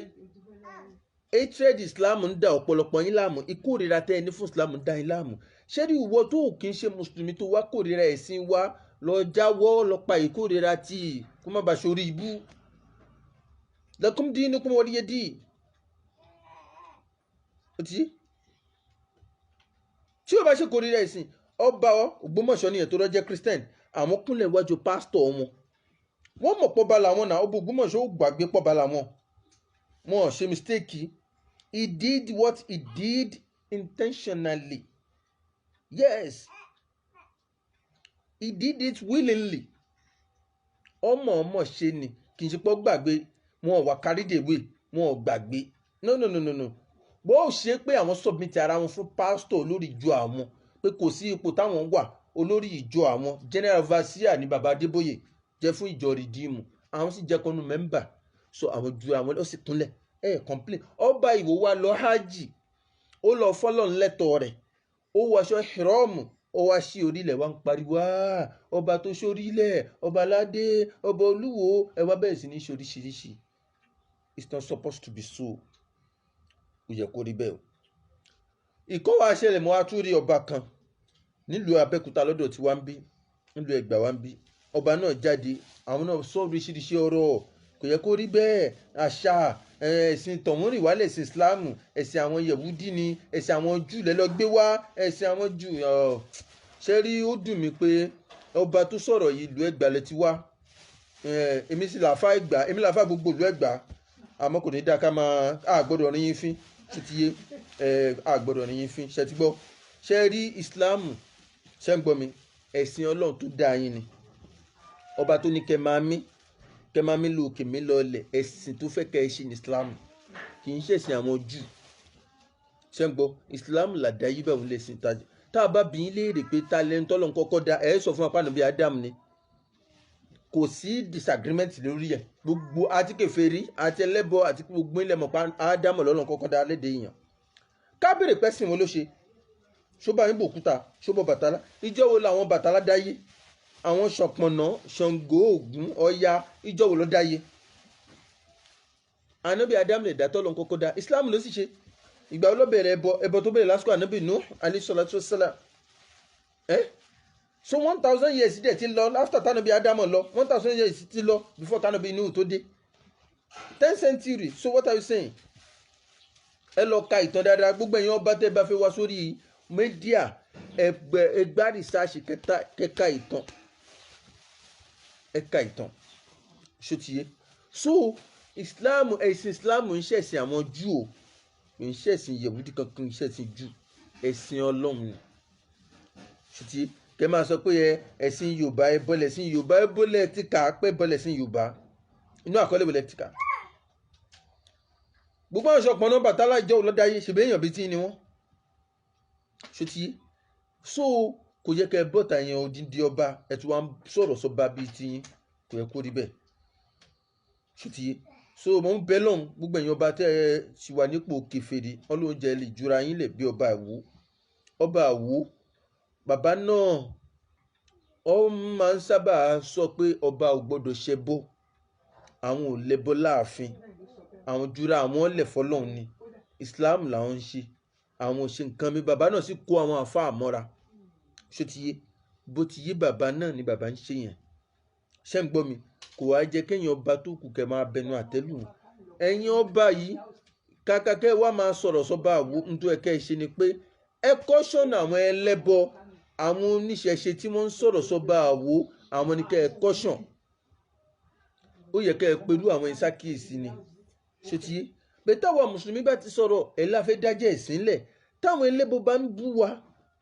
S1: hatred Islam ń da ọ̀pọ̀lọpọ̀ yín láàmú, ìkórìíra tẹ́ ẹ ní fún Islam ń da yín láàmú. ṣé rí ìwọ tó kì í ṣe mùsùlùmí tó wá kórìíra ẹ̀sìn wa, lọ jáwọ́ lọ pa ìkórìíra tí kó má bàa ṣorí ibú. lakum dinukum waliya din. Tí ó bá ṣe kórìíra ẹ̀sìn, ọba Ògbómọ̀ṣọ́ nìyẹn tó rọ́jẹ́ Christian, àwọn kúnlẹ̀ wájú pásítọ̀ wọ́n mọ̀ pọ́ba làwọn náà, ọba Ògbómọ̀ṣọ́ ò gbàgbé pọ́ba làwọn, wọn ṣe mistake. He did what he did intentionally. Yes, he did it willingly. Ọmọ ṣe ni, kì í ṣe pọ́ gbàgbé, wọn wà carried away, wọn gbàgbé. No. Bó ṣe pé àwọn submit ara wọn fún pastor olórí ìjọ àwọn, pé kò sí ipò táwọn wà, olórí ìjọ àwọn general overseer ní baba Adébóyè jẹ́ fún ìjọ Redeem, àwọn sì jẹ́ kọ́nù member, so àwọn ju àwọn lọ sí kúnlẹ̀ complain. Ọba Ìwó wa lọ hajj, ó lọ fọ́lọ́run lẹ́tọ̀ọ́ rẹ̀, ó wọ aṣọ hìrọ́ọ̀mù, ó wá sí orílẹ̀ wa ń pariwo ọba tó sórílẹ̀, ọba aládé, ọba olúwo, ẹ wá bẹ̀rẹ̀ sí ní ṣoríṣiríṣi. It's not supposed to be so. Ó yẹ kó rí bẹ́ẹ̀ o. Ìkọ́wà ṣẹlẹ̀ mọ́ àtúrí ọba kan nílùú Abẹ́òkúta lọ́dọ̀ tí wá ń bí, nílùú Ẹ̀gbá wá ń bí. Ọba náà jáde, àwọn náà sọ oríṣiríṣi ọ̀rọ̀, kò yẹ kó rí bẹ́ẹ̀. Àṣà ẹ̀sìn tọ̀hún rìn wálẹ̀ sí Ìsìláàmù, ẹ̀sìn àwọn Yẹ̀wúdí ni, ẹ̀sìn àwọn Júù lẹ́lọ́ gbé wá, ẹ̀sìn àwọn Júù. Ṣé rí, ó dùn mí pé ọba tó sọ̀rọ̀ yìí ìlú Ẹ̀gbá lẹ ti wá. Èmi sì làáfà Ẹ̀gbá, èmi làáfà gbogbo ìlú Ẹ̀gbá, àmọ́ kò ní dá ká máa àgbọ̀dọ̀ rin yín fín títí àgbọ̀dọ̀ rin yín fín. Ṣé ti gbọ́? Ṣé rí Ìsìláàmù, ṣé ń gbọ́ mi, ẹ̀sìn Ọlọ́run tó dá yín ni. Ọba tó ní kẹ́ máa mí lókè mí lọlẹ̀, ẹ̀sìn tó fẹ́ kẹ́ ẹ ṣe ní Ìsìláàmù, kì í ṣẹ̀sìn àwọn Júù. Ṣé ń gbọ́? Ìsìláàmù làdáyébá òun lè sìn tajà. Tá a bá bi yín léèrè pé ta lẹ́nu tọ́lọ́run kọ́kọ́ dá, ẹ sọ fún apá nàbí Ádámù ni. Kò sí disagreement lórí ẹ̀. Gbogbo àti kèfèrí àti ẹlẹ́bọ àti gbogbo ilẹ̀ mọ̀ pa Ádámù lọ́lọ́run kọ́kọ́ dá lédè èèyàn. Ká bèrè pẹ́sìn wọn ló ṣe. Ṣóbá yín bòkúta, ṣóbọ̀ Bàtálá. Ìjọ wo làwọn Bàtálá dáyé? Àwọn Ṣọ̀pọ̀nná, Ṣàngó, Ògún, Ọya, ìjọ wo ló dáyé? Ànábì Ádámù lè dá tọ́lọ́run kọ́kọ́ dá. Islam ló sì ṣe. Ìgbà wo ló bẹ̀rẹ̀ ẹbọ tó bẹ̀rẹ̀ lásìkò Ànábì Nuh alayhi salatu wassalam. So 1000 years dẹ̀ ti lọ after tánàbí Ádámù lọ, 1000 years ti lọ before tánàbí Nuh tó dé. 10th century, so what are you saying? Ẹ lọ ka ìtàn dáadáa, gbogbo ẹ̀yin ọba tẹ́ bá fẹ́ wá sórí mídíà, ẹgbà research kẹka ìtàn. Ẹka ìtàn. Ṣótiyé. So Islam, ẹ̀sìn Islam ń ṣẹ̀sìn àwọn Júù o, ń ṣẹ̀sìn Yẹ̀wúdí kankan, ń ṣẹ̀sìn Júù, ẹ̀sìn Ọlọ́run ni. Ṣótiyé. Kẹ́ máa sọ pé ẹ̀sìn Yorùbá ẹ bọ́lẹ̀ ẹ̀sìn Yorùbá ẹ bọ́lẹ̀ tí kà á pẹ́ bọ́lẹ̀ ẹ̀sìn Yorùbá. Inú àkọọ́lẹ̀ bọ́lẹ̀ tí kà. Gbogbo àwọn Ṣọ̀pọ̀nná Bàtálá ìjọ olódáyé ṣe béèyàn bí tí ni wọ́n. Ṣótiyé. So kò yẹ kẹ́ bọ́ta yẹn odindi ọba ẹ tí wọ́n sọ̀rọ̀ sọba bíi ti yín, kò yẹ kó rí bẹ́ẹ̀. Ṣótiyé. So mo ń bẹ lọ́hùn gbogbo ẹ̀yin ọba tẹ́ ẹ sì wà nípò kèfèrí, Ọlọ́run jẹ́ lè jura yín lẹ̀ bí ọba Ìwó. Ọba Ìwó, bàbá náà ó máa ń sábà sọ pé ọba ò gbọdọ̀ ṣẹbọ, àwọn ò lẹ́bọ láàfin, àwọn jura àwọn lẹ̀ fọlọ́run ni, Islam làwọn ń ṣe, àwọn ò ṣe nǹkan mi. Bàbá náà sì kó àwọn àfáà mọ́ra. Ṣótiyé. Bó ti yé bàbá náà ni bàbá ń ṣe yẹn. Ṣé ń gbọ́ mi? Kò wá jẹ́ kéèyàn ọba tó kù kẹ́ máa bẹnu àtẹ́lù. Ẹ̀yin ọba yìí, kàkà kẹ́ wá máa sọ̀rọ̀ sọ́ba Ìwó, nítorí ẹ̀kẹ́ ṣe ni pé ẹ kọ́ṣọ̀nù àwọn ẹlẹ́bọ, àwọn oníṣẹ̀ṣe tí wọ́n ń sọ̀rọ̀ sọ́ba Ìwó, àwọn ni kẹ́ ẹ kọ́ṣọ̀n. Ó yẹ kẹ́ ẹ pẹ̀lú àwọn ìsákìyèsí ni. Ṣótiyé. Bẹ́ẹ̀ táwa Mùsùlùmí bá ti sọ̀rọ̀ ẹ̀ la fẹ́ dájẹ́ ẹ̀sìn lẹ̀. Táwọn ẹlẹ́bọ bá ń bú wa,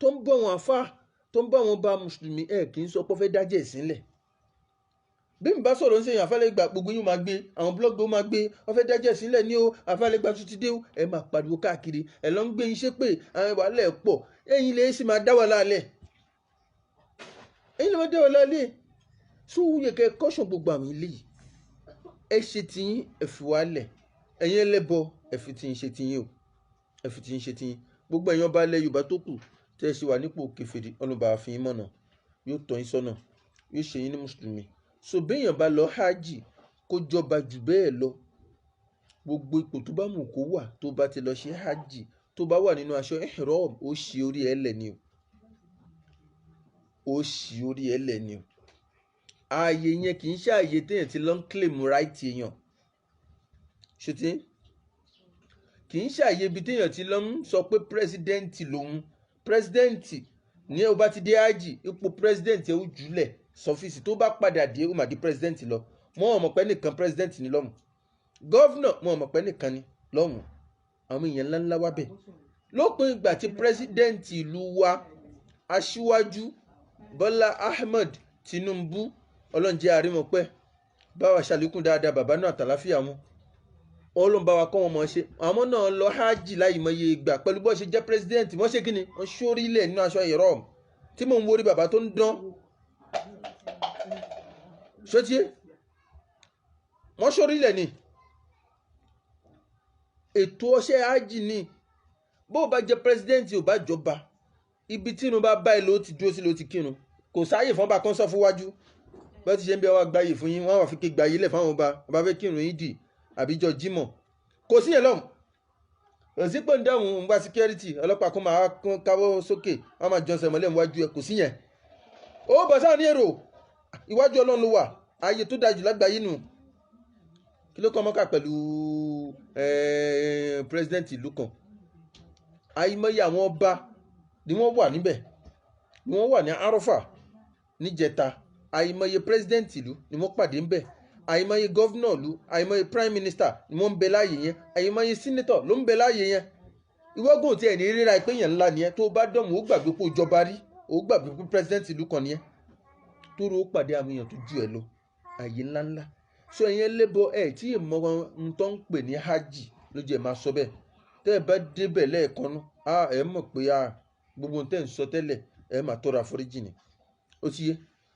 S1: tó ń bọ̀ wọn àfáà, tó ń bọ̀ wọn bá Mùsùlùmí, kì í sọ pé ó fẹ́ dájẹ́ ẹ̀sìn lẹ̀. Bí mi bá sọ̀rọ̀ ń sẹ́yìn Àfálégbà, gbogbo yín máa gbé, àwọn blọ́ọ̀gì ó máa gbé, ó fẹ́ dájẹ́ ẹ̀sìn lẹ̀ ní o, Àfálégbà tún ti dé o, ẹ máa pariwo káàkiri, ẹ lọ ń gbé yín ṣépè, àwọn wàhálà ẹ̀ pọ̀, ẹ̀yin lè sì máa dá wàhálà lẹ̀. Ẹ̀yin lè máa dá wàhálà lẹ̀. So ó yẹ kẹ́ kọ́ṣọ̀n gbogbo àwọn ilé yìí. Ẹ ṣe tiyín, ẹ fi wá lẹ̀. Ẹ̀yin ẹlẹ́bọ, ẹ fi tiyín ṣe tiyín o. Ẹ fi tiyín ṣe tiyín. Gbogbo ẹ̀yin ọba ilẹ̀ Yorùbá tó kù tẹ́ ẹ ṣe wà nípò kèfèrí, Ọlọ́run bá fi yín mọ̀nà, yóò tọ́ yín sọ́nà, yóò ṣe yín ní Mùsùlùmí. So béèyàn bá lọ hajj, kó jọba jù bẹ́ẹ̀ lọ. Gbogbo ipò tó bá mú kó wà tó bá ti lọ ṣe hajj, tó bá wà nínú aṣọ ihram, ó ṣí orí ẹ̀ lẹ̀ ni o. Ó ṣí orí ẹ̀ lẹ̀ ni o. Ààyè yẹn kì í ṣe ààyè téèyàn ti lọ ń claim right èèyàn. ṣùtì kì í ṣàyè ibi téèyàn ti lọ ń sọ pé pírẹsidẹ́ǹtì lòun pírẹsidẹ́ǹtì ní ó bá ti dé ájì ipò pírẹsidẹ́ǹtì ẹ̀ ó jùlẹ̀ sọ́fíìsì tó bá padà dé ó mà di pírẹsidẹ́ǹtì lọ mọ́ ọmọ pẹ́ nìkan pírẹsidẹ́ǹtì ní lọ́mù gọ́vnà mọ́ ọmọ pẹ́ nìkan ní lọ́mù àwọn èèyàn ńláńlá wá bẹ̀ lópin ìgbà tí pírẹsidẹ́ǹtì ìlú wa aṣíwájú Bọ́lá Ahmed Tinubu ọlọ́njẹ́ àrímọ̀pẹ́ báwa ṣàlékún dáadáa bàbá náà àtàláfíà wọn ọlọ́nba wa kọ́ wọn mọ̀ ṣe àwọn náà lọ hajj láì mọye ìgbà pẹ̀lú bó ṣe jẹ́ pírẹsidẹ́ǹtì wọ́n ṣe kí ni wọ́n ṣórílẹ̀ nínú aṣọ ìrọ̀m tí mò ń worí bàbá tó ń dán ṣótíé wọ́n ṣórílẹ̀ ni ètò ọṣẹ́ hajj ni bó bá jẹ́ pírẹsidẹ́ǹtì ò bá jọba ibi tínú bá bá ìlú ó ti dúró sí ló ti kírun kò sáàyè fún ọba kan sọ fún wájú bó ti ṣe ń bí ọwọ́ gbáyè fún yín wọ́n wà fi ké gbáyé lẹ̀ fáwọn ọba fẹ́ kírun yín dì àbíjọ jímọ̀ kò sí yẹn lọ́hùn òsì pé ń dáhùn ń gba síkírítì ọlọ́pàá kan máa káwọ́ sókè wọ́n máa jọsẹ̀ mọ́lẹ̀ níwájú ẹ̀ kò sí yẹn ó bọ̀ sáà ní èrò iwájú ọlọ́run ló wà ààyè tó dájú lágbàáyé nù kí ló kọ́ mọ́kà pẹ̀lú pírẹsidẹ́ǹtì ìlú kan àìmọye àwọn ọba ni wọ́n wà níbẹ̀ ni wọ́n wà ní Arọ́fà níjẹta àìmọye pírẹsidẹ́ǹtì ìlú ni wọ́n pàdé ńbẹ̀ àìmọye gọ́vnọ̀ ìlú àìmọye prime minister ni wọ́n ń bẹ láàyè yẹn àìmọye senator ló ń bẹ láàyè yẹn ìwọ́gùn tí ẹ̀ ní ríra ìpéyàn ńlá nìyẹn tó bá dọ̀mù ó gbàgbé pé ó jọba rí ó gbàgbé pé pírẹsidẹ́ǹtì ìlú kan nìyẹn tó ro ó pàdé àwọn èèyàn tó ju ẹ̀ lọ àyè ńláńlá sọ ìyẹn lébọ ẹ̀ tí ìmọ̀ ohun tó ń pè ní hajj ló jẹ́ máa sọ bẹ́ẹ̀ tẹ́ ẹ bá débẹ̀ lẹ́ẹ̀kan náà ẹ mọ̀ pé gbogbo tẹ́ ń sọ tẹ́lẹ̀ ẹ máa tọrọ àforíjì ni ó ti yé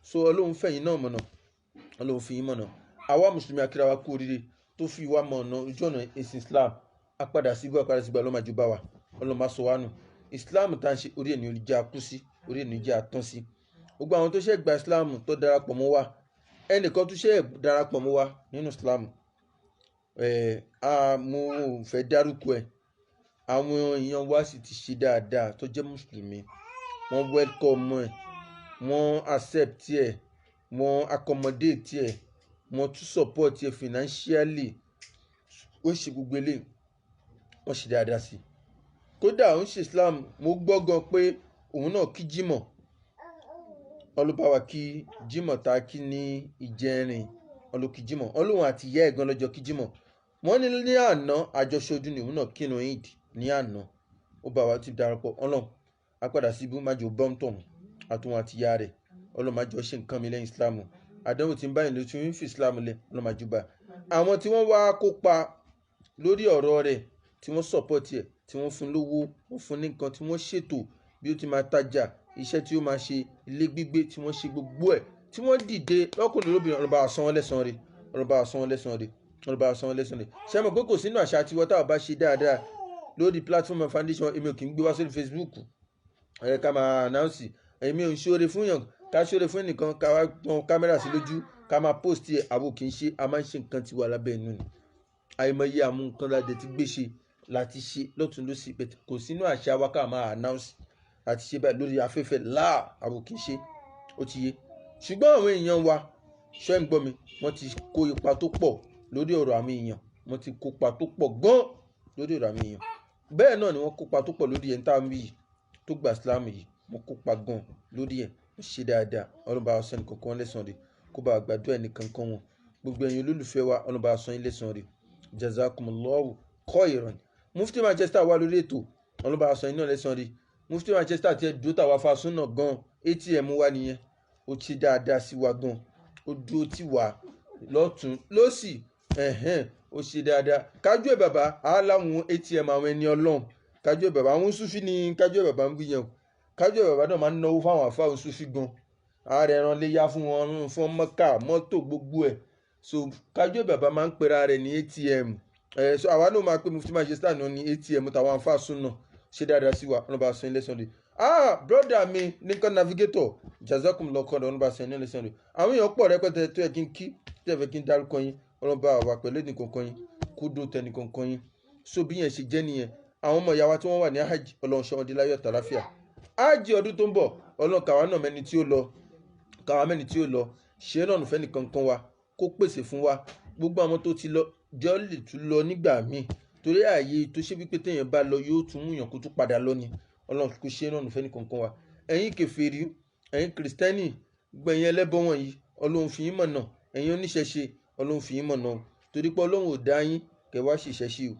S1: so ọlọ́run fẹ̀yìn náà mọ̀nà ọlọ́run fi yín mọ̀nà àwa mùsùlùmí akíra wa kú oríire tó fi wá mọ̀ ọ̀nà ojú ọ̀nà ẹ̀sìn Islam apádà sígbó ọlọ́màjú bá wa ọlọ́mà sọ wá nù Islam tá à ń ṣe orí ẹni olùjẹ́ akú sí orí ẹni olùjẹ́ àtán sí gbogbo àwọn tó ṣe gba Islam tó darapọ̀ mọ́ wa ẹnìkan tó ṣe darapọ̀ mọ́ wa nínú Islam mo fẹ́ dárúkọ ẹ̀ àwọn èèyàn wa sì ti ṣe dáadáa tó jẹ́ mùsùlùmí wọ́n welcome ẹ̀ wọ́n accept ẹ̀ wọ́n accommodate ẹ̀ wọ́n tún support ẹ̀ financially ó ṣe gbogbo eléyìí wọ́n ṣe dáadáa sí i kódà òun ṣe Islam mo gbọ́ gan pé òun náà kí jímọ̀ ọlọ́bàwà kí jímọ̀ tá a kí ní ìjẹrin ọlọ́kí jímọ̀ ọlọ́run àti ìyá ẹ̀gbọ́n lọ́jọ́ kí jímọ̀ wọ́n ní àná àjọṣojú ni òun náà kírun Eid ní àná ó bá wa ti darapọ̀ ọlọ́run apádà síbú májò bọ́ǹtọ̀n àtúnwọ̀n àti ìyá rẹ̀ ọlọ́run májò ṣe nǹkan mi lẹ́yìn Islam àdánwò tí ń báyìí ló tún ń fi Islam lẹ̀ ọlọ́run májò bá àwọn tí wọ́n wá kópa lórí ọ̀rọ̀ rẹ̀ tí wọ́n support ẹ̀ tí wọ́n fún lówó wọ́n fún ní nǹkan tí wọ́n ṣètò bí ó ti máa tajà iṣẹ́ tí ó máa ṣe ilé gbígbé tí wọ́n ṣe gbogbo ẹ̀ tí wọ́n dìde lọ́kùnrin lóbìnrin ọlọ́ba àsan wọn lẹ́san rẹ̀ ọlọ́ba àsan wọn lẹ́san rẹ̀ ọlọ́ba àsan wọn lẹ́san rẹ̀ ṣé mọ̀ pé kò sínú àṣà tiwọn táwọn bá ṣe dáadáa lórí platform foundation èmi ò kì í gbé wá sórí Facebook ká máa announce èmi ò ń ṣoore fún yàn ká ṣoore fún ẹnìkan ká wá pọn kámẹ́rà sí lójú ká máa post ẹ̀ àbò kì í ṣe a máa ń ṣe nǹkan tiwa lábẹ́ inú ni àìmọye àmú nǹkan láti ti gbé ṣe láti ṣe lọ́tún lọ́sì bẹ́ẹ̀ kò sínú àṣà wa ká máa announce àti ṣe báyìí lórí afẹ́fẹ́ àbò kì í ṣe ó ti yé ṣùgbọ́n àwọn èèyàn wa ṣọ́ ń gbọ́ mi wọ́n ti kó ipa tó pọ̀ lórí ọ̀rọ̀ àmì èèyàn wọ́n ti kópa tó pọ̀ gan lórí ọ̀rọ̀ àmì èèyàn bẹ́ẹ̀ náà ni wọ́n kópa tó pọ̀ lórí ẹ̀ ń tàbí yìí tó gba Islam yìí wọ́n kópa gan lórí ẹ̀ wọ́n ṣe dáadáa ọlọ́ba ọ̀sán nìkan kan lẹ́sàn rẹ̀ kó bá gbàdúrà nìkan kan wọn gbogbo ẹ̀yin olólùfẹ́ wa ọlọ́ba ọ̀sán yín lẹ́sàn rẹ̀ jazakumullahu khairan Mufti Manchester wà lórí ètò ọlọ́ba ọ̀sán yín náà lẹ́sàn rẹ̀ Mufti Manchester ti ẹ̀ dúró tàwa fa súnà gan ATM wa nìyẹn ó ti dáadáa sí wa gan ó dúró tì wá lọ́tún lọ́sì ó ṣe dáadáa kájú ẹ̀ bàbá aláwọn ATM àwọn ẹni ọlọ́run kájú ẹ̀ bàbá àwọn Sufi ni kájú ẹ̀ bàbá ń gbìyànjú kájú ẹ̀ bàbá náà máa ń náwó fáwọn àfáà Sufi gan ààrẹ ẹran léyà fún wọn fún mọ́kà mọ́tò gbogbo ẹ̀ so kájú ẹ̀ bàbá máa ń pera rẹ̀ ní ATM so àwa náà máa pé Mufti Manchester náà ní ATM tàwọn àfáà súnà ṣe dáadáa sí wa ọ̀nà bá sọ ilé sọ̀rọ̀ broda mi Lincoln Navigator jazakumullahu khairan ọ̀nà bá sọ ilé sọ̀rọ̀ àwọn èèyàn pọ̀ rẹpẹtẹ tó yẹ kí n kí tẹ̀fẹ̀ kí n dárúkọ yín ọlọ́ba àwa pẹ̀lú ẹnì kankan yín kúdó tẹnì kankan yín so bí yẹn ṣe jẹ́ nìyẹn àwọn ọmọ ìyá wa tí wọ́n wà ní hajj ọlọ́run ṣọ́ wọn dé láyọ̀ tàlàfíà hajj ọdún tó ń bọ̀ ọlọ́run kàwa náà mẹ́ni tí ó lọ ṣe náà nùfẹ́ nìkan kan wa kó pèsè fún wa gbogbo àwọn tó ti lọ jẹ́ ó lè tún lọ nígbà míì torí ààyè tó ṣe wípé téèyàn bá lọ yóò tún mú yàn kó tún padà lọ ni ọlọ́run kò ṣe náà nùfẹ́ nìkankan wa ẹ̀yin kèfèrí ẹ̀yin kìrìsìtẹ́nì gbẹ̀yìn ẹlẹ́bọ wọ̀nyí ọlọ́run fi yín mọ̀nà ẹ̀yin oníṣẹ̀ṣe ọlọ́run fi yín mọ̀nà o torí pé ọlọ́run ò dá yín kẹ́ wá ṣìṣẹ́ṣe o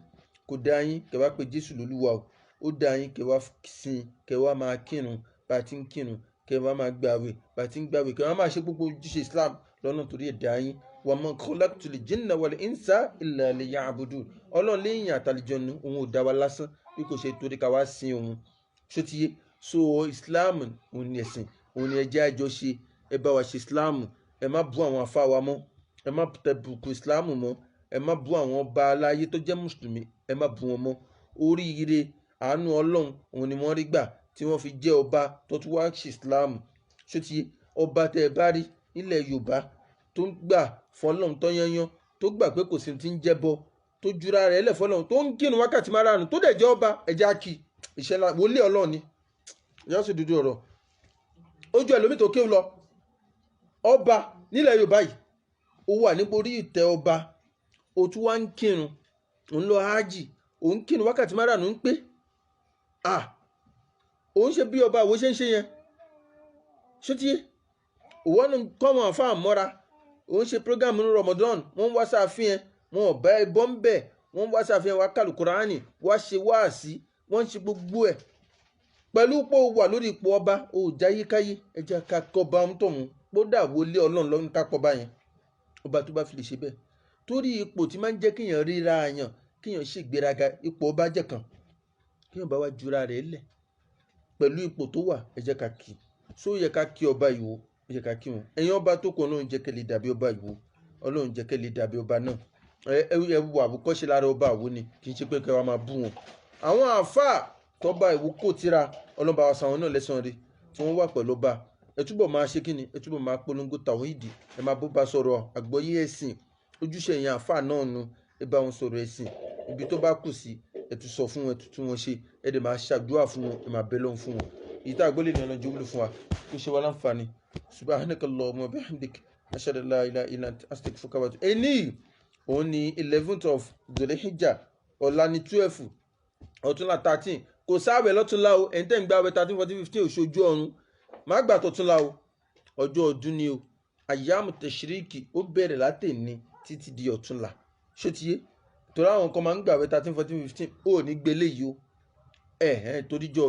S1: kò dá yín kẹ́ wá pe Jésù lólúwa o ó dá yín kẹ́ wá sìn kẹ́ wá máa kírun bá a ti ń kírun kẹ́ wá máa gbààwẹ̀ bá a ti ń gbààwẹ̀ kẹ́ wá máa ṣe gbogbo ojúṣe Islam lọ́nà torí ẹ̀ dá yín wa ma khalaqtul jinna wal insa illa liya'budun ọlọ́run léyìn àtàlìjọ́nu òun ò dá wa lásán bí kò ṣe torí ká wá sin òun ṣótiyé so Islam òun ni ẹ̀sìn òun ni ẹjẹ́ àjọ ṣe ẹ bá wa ṣe Islam ẹ má bú àwọn afá wa mọ́ ẹ má tẹ̀bùkù Islam mọ́ ẹ má bú àwọn ọba aláyé tó jẹ́ mùsùlùmí ẹ má bú wọn mọ́ oríire àánú ọlọ́run òun ni wọ́n rí gbà tí wọ́n fi jẹ́ ọba tó tún wá ṣe Islam ṣótiyé ọba tẹ́ ẹ bá rí nílẹ̀ Yorùbá tó ń gbà fọlọ́run tó yányán tó gbà pé kò sí ti ń jẹ́bọ tó jura rẹ̀ lẹ̀ fọlọ́run tó ń kírun wákàtí márùn-ún tó dẹ̀ jẹ́ ọba ẹ̀já kì ìṣẹ̀lá wọlé ọlọ́run ni ìyá sì dúdú ọ̀rọ̀ ojú ẹlòmíì tó kéwù lọ ọba nílẹ̀ Yorùbá yìí ó wà nítorí ìtẹ́ ọba ó tún wá ń kírun òun lọ hájì òun kírun wákàtí márùn-ún ń pé òun ṣe bí ọba àwo ṣe ń ṣe yẹn ṣótíyé òwò ń kọ́ wọn àfa àmọ́ra òun ṣe program ní Ramadan wọ́n ń wá sáfihàn wọn ò bá ẹbọ ń bẹ̀ wọ́n ń wá sáfihàn wá kàlù Kùránì wá ṣe wáàsí wọ́n ń ṣe gbogbo ẹ̀ pẹ̀lú pé ó wà lórí ipò ọba ó jáyékáyé ẹja ká kọba ń tọ̀hún gbódà wọlé ọlọ́run lọ́nà ká kọba yẹn ọba tó bá fi lè ṣe bẹ́ẹ̀ torí ipò tí máa ń jẹ́ kéèyàn ríra àyàn kéèyàn ṣègbéraga ipò ọba jẹ́ kan kéèyàn bá wá jura rẹ̀ lẹ̀ pẹ̀lú ipò tó wà ẹ jẹ́ ká kí só yẹ ká kí ọba ìwò ẹ jẹ́ ká kí wọn ẹ̀yin ọba tó kọ ọlọ́run jẹ́ kẹ́ lè dàbí ọba ìwò ọlọ́run jẹ́ kẹ́ lè dàbí ọba náà ẹ wọ àwòkọ́ṣe lára ọba àwo ni kì í ṣe pé kẹ́ wàá máa bú wọn àwọn àáfàá tọ́ba ìwò kò tíra ọlọ́ba wa sàwọn náà lẹ́sàn-án rí tí wọ́n wà pẹ̀lú ọba ẹ túbọ̀ máa ṣe kíni ẹ túbọ̀ máa polongo tàwíìdì ẹ máa bó ba sọ̀rọ̀ àgbọ́yé ẹ̀sìn ojúṣe yẹn àáfàá náà nu ẹ bá wọn sọ̀rọ̀ ẹ̀sìn ibi tó bá kù sí ẹ tún sọ fún wọn ẹ tún tún wọn ṣe ẹ dẹ̀ máa ṣàdúrà fún wọn ẹ máa bẹ lọ́hùn fún wọn èyí tá àgbọ́lé ní ọlọ́jọ́ wúlò fún wa kó ṣe wá láǹfààní subhanakallahumma wa bihamdik ashhadu an la ilaha illa anta astaghfiruka wa atubu ilayk òun ni 11th of Dhul-Hijjah ọ̀la ní 12 ọ̀túnla 13 kò sáwẹ̀ lọ́túnla o ẹ̀ńtẹ́ ń gbàwẹ̀ 13 14 15 òṣojú ọ̀run má gbà tọ̀túnla o ọjọ́ ọdún ni o àyàmù tẹ̀síríkì ó bẹ̀rẹ̀ látẹ̀ni títí di ọ̀túnla ṣótiyé torí àwọn kan máa ń gbàwẹ̀ 13 14 15 ó ní gbélé yìí o toríjọ́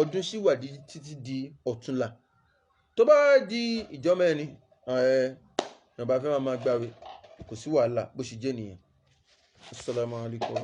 S1: ọdún sì wà títí di ọ̀túnla tó bá di ìjọ mẹ́rin ìyànbá fẹ́ máa gbàwẹ̀ kò sí wàhálà bó ṣe jẹ́ nìyẹn. Assalamu alaikum.